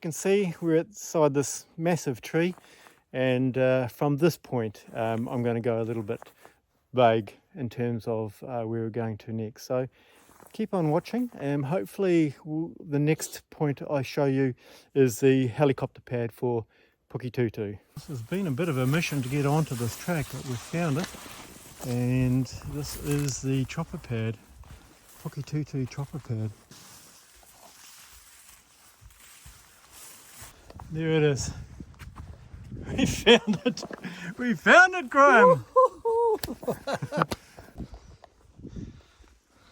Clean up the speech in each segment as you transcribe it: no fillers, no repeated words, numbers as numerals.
can see, we're outside this massive tree, and from this point I'm going to go a little bit vague in terms of where we're going to next. So keep on watching, and hopefully the next point I show you is the helicopter pad for Puketutu. This has been a bit of a mission to get onto this track, but we've found it, and this is the chopper pad, Puketutu chopper pad. There it is. We found it. We found it, Graham.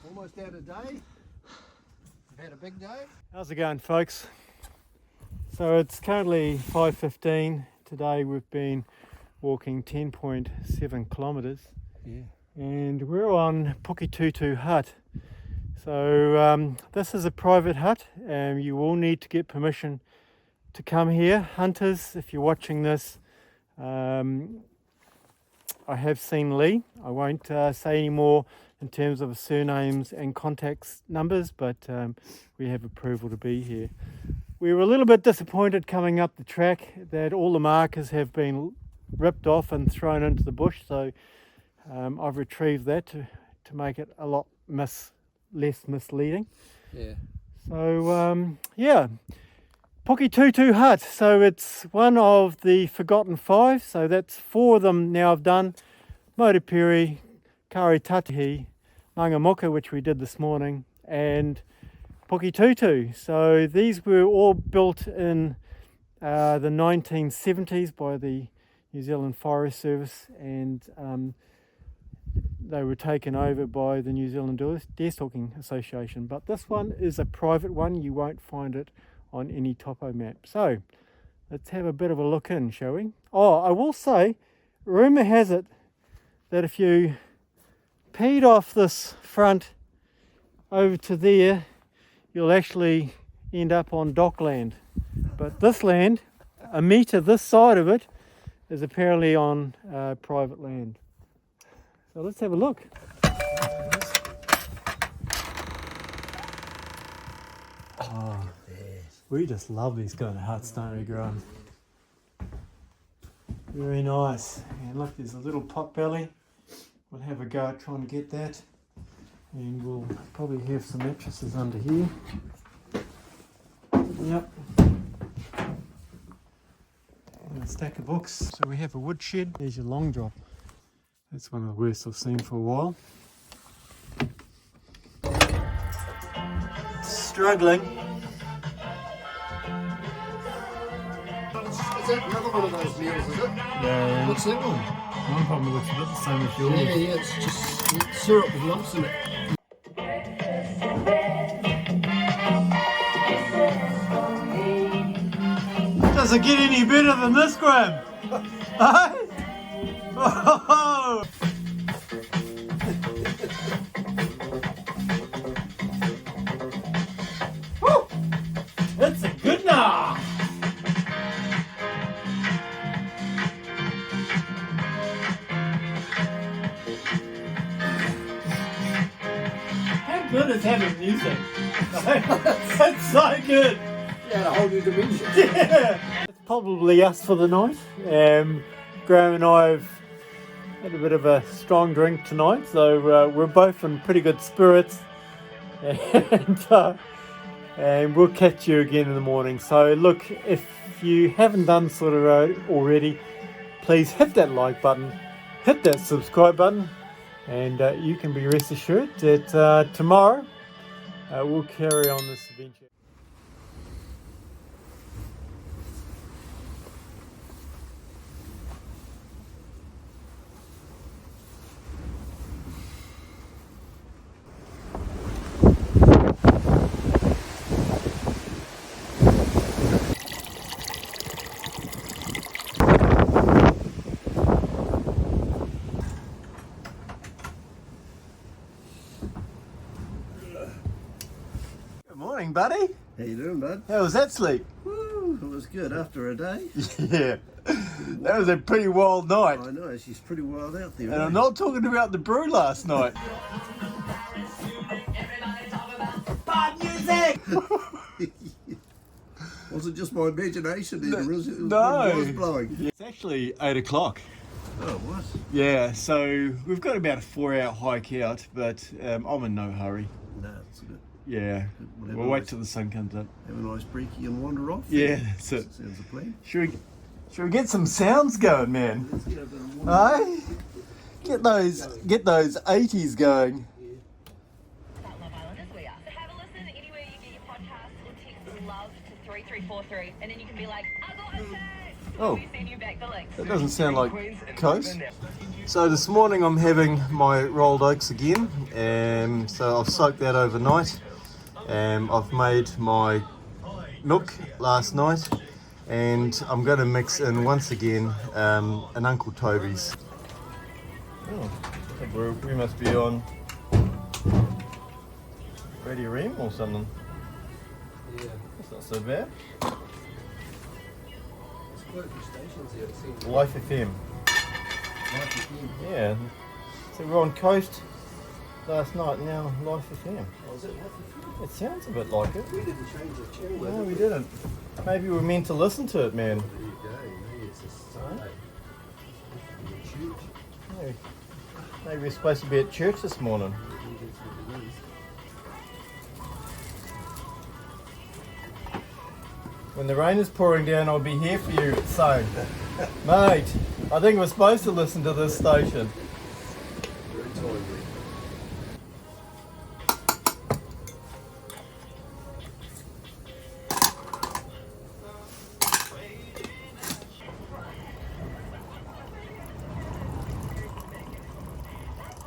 Almost out of day. We've had a big day. How's it going, folks? So it's currently 5:15. Today we've been walking 10.7 kilometres. Yeah. And we're on Puketutu Hut. So this is a private hut, and you will need to get permission to come here. Hunters, if you're watching this, I have seen Lee. I won't say any more in terms of surnames and contact numbers, but we have approval to be here. We were a little bit disappointed coming up the track that all the markers have been ripped off and thrown into the bush, so I've retrieved that to make it a lot less misleading. Yeah. So yeah, Puketutu Hut. So it's one of the forgotten 5. So that's 4 of them now I've done. Motopiri, Karitatihi, Mangamuka, which we did this morning, and Puketutu. So these were all built in the 1970s by the New Zealand Forest Service, and they were taken over by the New Zealand Deerstalking Association. But this one is a private one. You won't find it on any topo map. So let's have a bit of a look in, shall we? Oh, I will say, rumour has it that if you peed off this front over to there, you'll actually end up on dockland. But this land, a metre this side of it, is apparently on private land. So let's have a look. Oh, we just love these kind of huts, don't we, Graham? Very nice. And look, there's a little pot belly. We'll have a go at trying to get that. And we'll probably have some mattresses under here. Yep. And a stack of books. So we have a wood shed. There's your long drop. That's one of the worst I've seen for a while. Struggling. Is that another one of those meals, is it? Yeah. What's that one? One probably looks a bit the same as yours. Yeah, it's just syrup with lumps in it. Does it get any better than this, Graham? Hey? Oh! Woo! It's a good nah! How good is having music? It's so good! Yeah, a whole new dimension. Yeah! It's probably us for the night. Graham and I have had a bit of a strong drink tonight, so we're both in pretty good spirits, and we'll catch you again in the morning. So look, if you haven't done so already, please hit that like button, hit that subscribe button, and you can be rest assured that tomorrow we'll carry on this adventure. Morning, buddy. How you doing, bud? How was that sleep? Woo, it was good after a day. Yeah, that was a pretty wild night. I know, she's pretty wild out there. And I'm not talking about the brew last night. Pop music! Was was it just my imagination? It was blowing. It's actually 8 o'clock. Oh, what? Yeah, so we've got about a 4-hour hike out, but I'm in no hurry. No, it's a bit. Yeah, we'll wait till the sun comes up. Have a nice breaky and wander off. Yeah, that's it. Sounds a plan. Should we get some sounds going, man? Let's get a bit of water. Hey? Get those 80s going. Love Islanders, we are. So have a listen anywhere you get your podcast or text love to 3343 and then you can be like, I got a text. Oh. We send you back the links. That doesn't sound like Coast. So this morning I'm having my rolled oats again. So I've soaked that overnight. I've made my milk last night. And I'm going to mix in once again an Uncle Toby's. Oh, I think we must be on Radio Rem or something. Yeah. That's not so bad. There's quite a few stations here. It seems Life FM. like FM. Yeah. So we're on Coast last night, now Life FM. Oh, is it Life FM? It sounds a bit like it. We didn't change the channel. No, we didn't. Maybe we're meant to listen to it, man. There you go. Maybe it's a Sunday. Maybe we're supposed to be at church this morning. When the rain is pouring down, I'll be here for you, so. Mate, I think we're supposed to listen to this station. Very timely.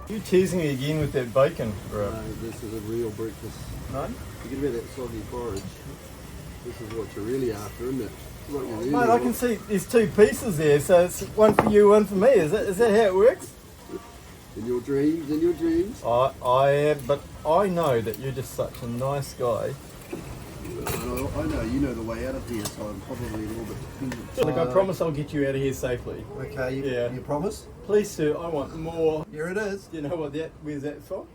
You teasing me again with that bacon, bro? No, this is a real breakfast. No? Forget about that soggy porridge. This is what you're really after, isn't it? What you really Mate, I want. can see there's 2 pieces there, so it's one for you, one for me. Is that how it works? In your dreams, in your dreams. I am, but I know that you're just such a nice guy. I know you know the way out of here, so I'm probably a little bit dependent. Look, I promise I'll get you out of here safely. Okay, Yeah. you promise? Please, sir, I want more. Here it is. Do you know where's that from?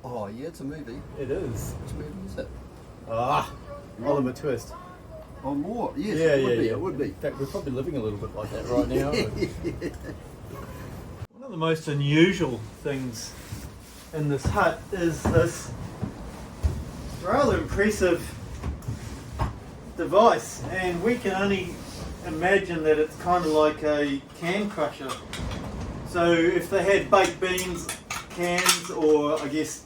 Oh yeah, it's a movie. It is. Which movie is it? Ah, Oliver Twist. Oh, more. Yes, Yeah, it would be. yeah. It would be. In fact, we're probably living a little bit like that right now. One of the most unusual things in this hut is this rather impressive device, and we can only imagine that it's kind of like a can crusher. So if they had baked beans cans, or I guess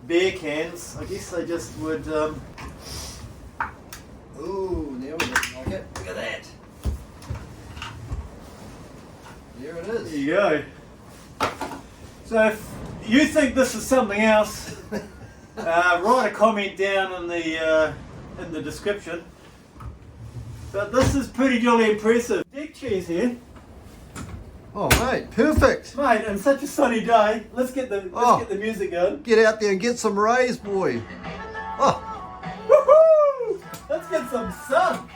beer cans, I guess they just would Ooh, now we don't like it. Look at that. There it is. there you go. So if you think this is something else, write a comment down in the description. But this is pretty jolly impressive. Deck chairs here. Oh mate, perfect. Mate, on such a sunny day, let's get the music going. Get out there and get some rays, boy. Oh, Woohoo! Let's get some sun.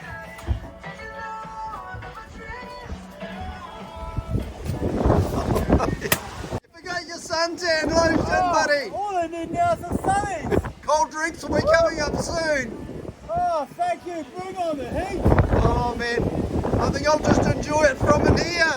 forgot your suntan lotion, buddy. All I need now is some sunnies. Cold drinks will be coming up soon. Oh, thank you. Bring on the heat. Oh man, I think I'll just enjoy it from in here.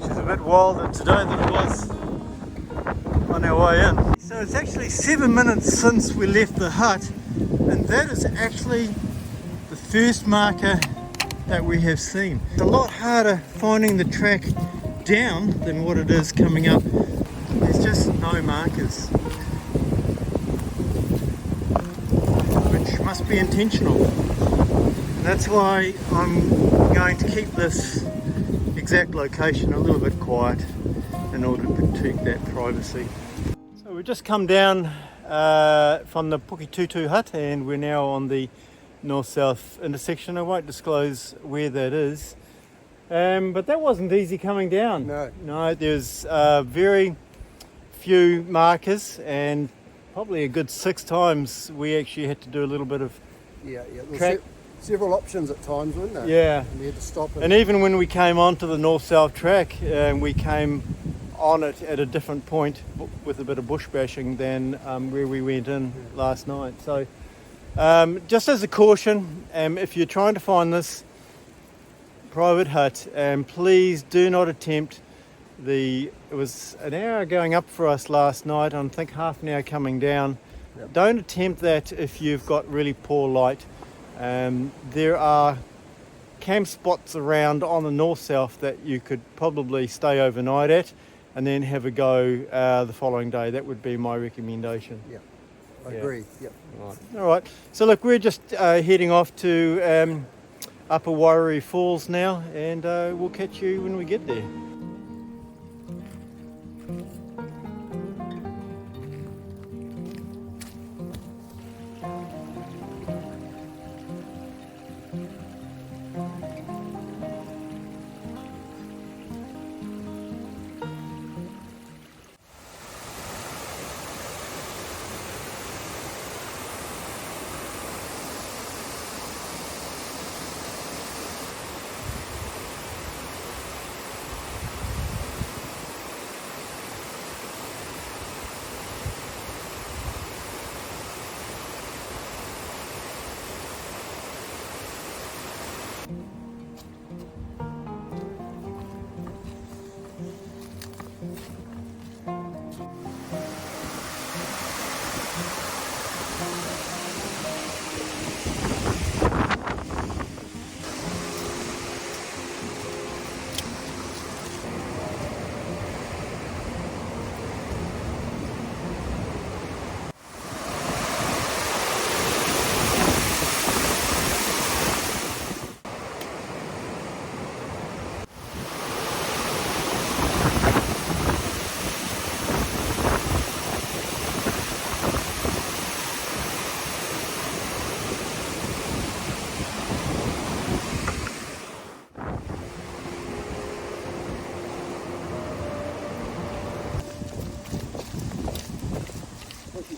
She's a bit wilder today than it was on our way in. So it's actually 7 minutes since we left the hut, and that is actually the first marker that we have seen. It's a lot harder finding the track down than what it is coming up. There's just no markers, which must be intentional. And that's why I'm going to keep this exact location a little bit quiet in order to protect that privacy. So we've just come down from the Puketutu Hut, and we're now on the north-south intersection. I won't disclose where that is. But that wasn't easy coming down. No, there's very few markers, and probably a good 6 times we actually had to do a little bit of Yeah. track. Several options at times, weren't there? Yeah. And we had to stop And even when we came onto the north-south track, we came on it at a different point with a bit of bush bashing than where we went in last night. So just as a caution, if you're trying to find this private hut, please do not attempt it was an hour going up for us last night, and I think half an hour coming down. Yep. Don't attempt that if you've got really poor light. There are camp spots around on the north-south that you could probably stay overnight at and then have a go the following day. That would be my recommendation. Yeah, I agree. Yep. All right. So look, we're just heading off to Upper Wairere Falls now, and we'll catch you when we get there.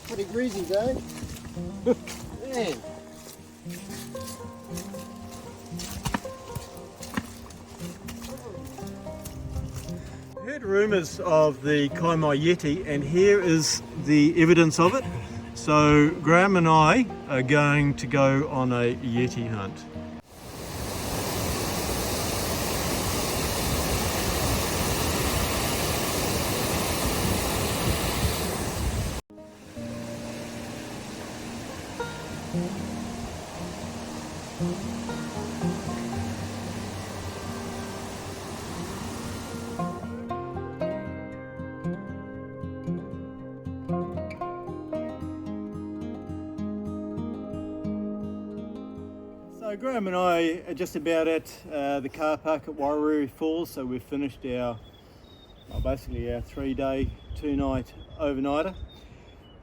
Pretty greasy, Dave. Man. Heard rumours of the Kaimai Yeti, and here is the evidence of it. So Graham and I are going to go on a Yeti hunt. So Graham and I are just about at the car park at Wairere Falls, so we've finished basically our 3-day, 2-night overnighter.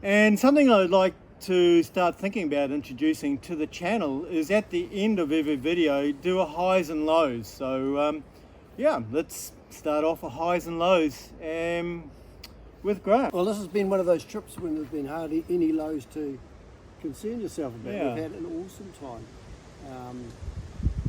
And something I'd like to start thinking about introducing to the channel is at the end of every video, do a highs and lows. So yeah, let's start off a highs and lows with Graham. Well, this has been one of those trips when there's been hardly any lows to concern yourself about. Yeah. We've had an awesome time.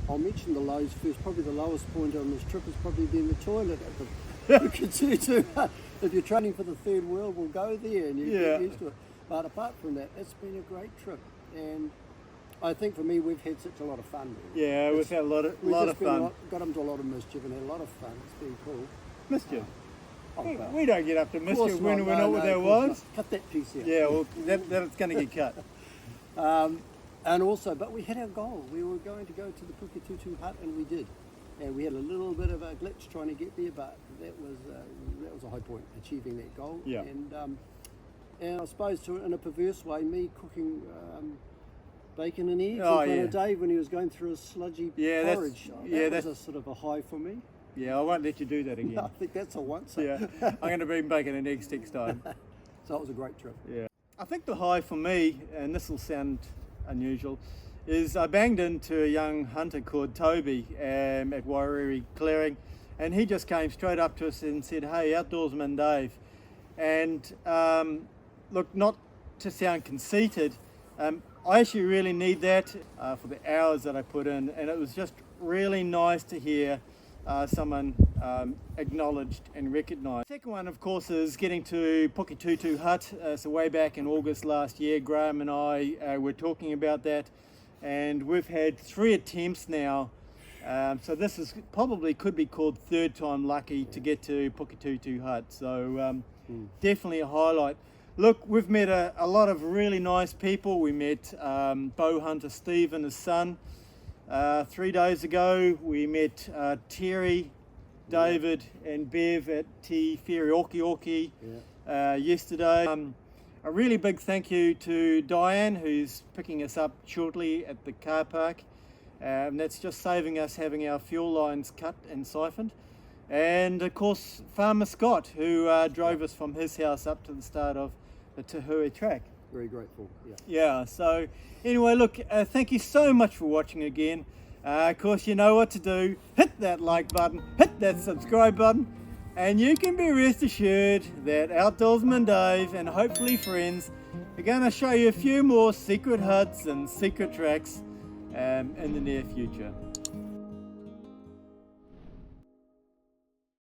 I'll mention the lows first. Probably the lowest point on this trip has probably been the toilet at the Puketutu Hut. If you're training for the third world, we'll go there and you get used to it. But apart from that, it's been a great trip, and I think for me, we've had such a lot of fun. Yeah, we've had a lot of fun. Got into a lot of mischief and had a lot of fun. It's been cool. Mischief. Well, We don't get up to mischief course when not. we're No, not with no, our of course wives. not. Cut that piece out. Yeah, well, that's going to get cut. And also, but we had our goal. We were going to go to the Puketutu Hut, and we did. And we had a little bit of a glitch trying to get there, but that was a high point, achieving that goal. Yeah. And I suppose in a perverse way, me cooking bacon and eggs Oh, in front yeah. of Dave when he was going through a sludgy Yeah, porridge. that's That was a sort of a high for me. Yeah, I won't let you do that again. I think that's a once. Yeah, I'm going to bring bacon and eggs next time. So it was a great trip. Yeah. I think the high for me, and this will sound unusual, is I banged into a young hunter called Toby at Wairere clearing, and he just came straight up to us and said, "Hey, Outdoorsman Dave." And look, not to sound conceited, I actually really need that for the hours that I put in, and it was just really nice to hear someone acknowledged and recognised. The second one, of course, is getting to Puketutu Hut. So way back in August last year, Graham and I were talking about that, and we've had 3 attempts now. So this is probably could be called third time lucky to get to Puketutu Hut. So definitely a highlight. Look, we've met a lot of really nice people. We met bow hunter Steve and his son 3 days ago. We met Terry, David and Bev at Te Where Oki yesterday. A really big thank you to Diane, who's picking us up shortly at the car park. That's just saving us having our fuel lines cut and siphoned. And of course Farmer Scott, who drove us from his house up to the start of the Te Hui track. Very grateful. Yeah. Yeah, so anyway, look, thank you so much for watching again. Of course, you know what to do. Hit that like button, hit that subscribe button, and you can be rest assured that Outdoorsman Dave and hopefully friends are going to show you a few more secret huts and secret tracks in the near future.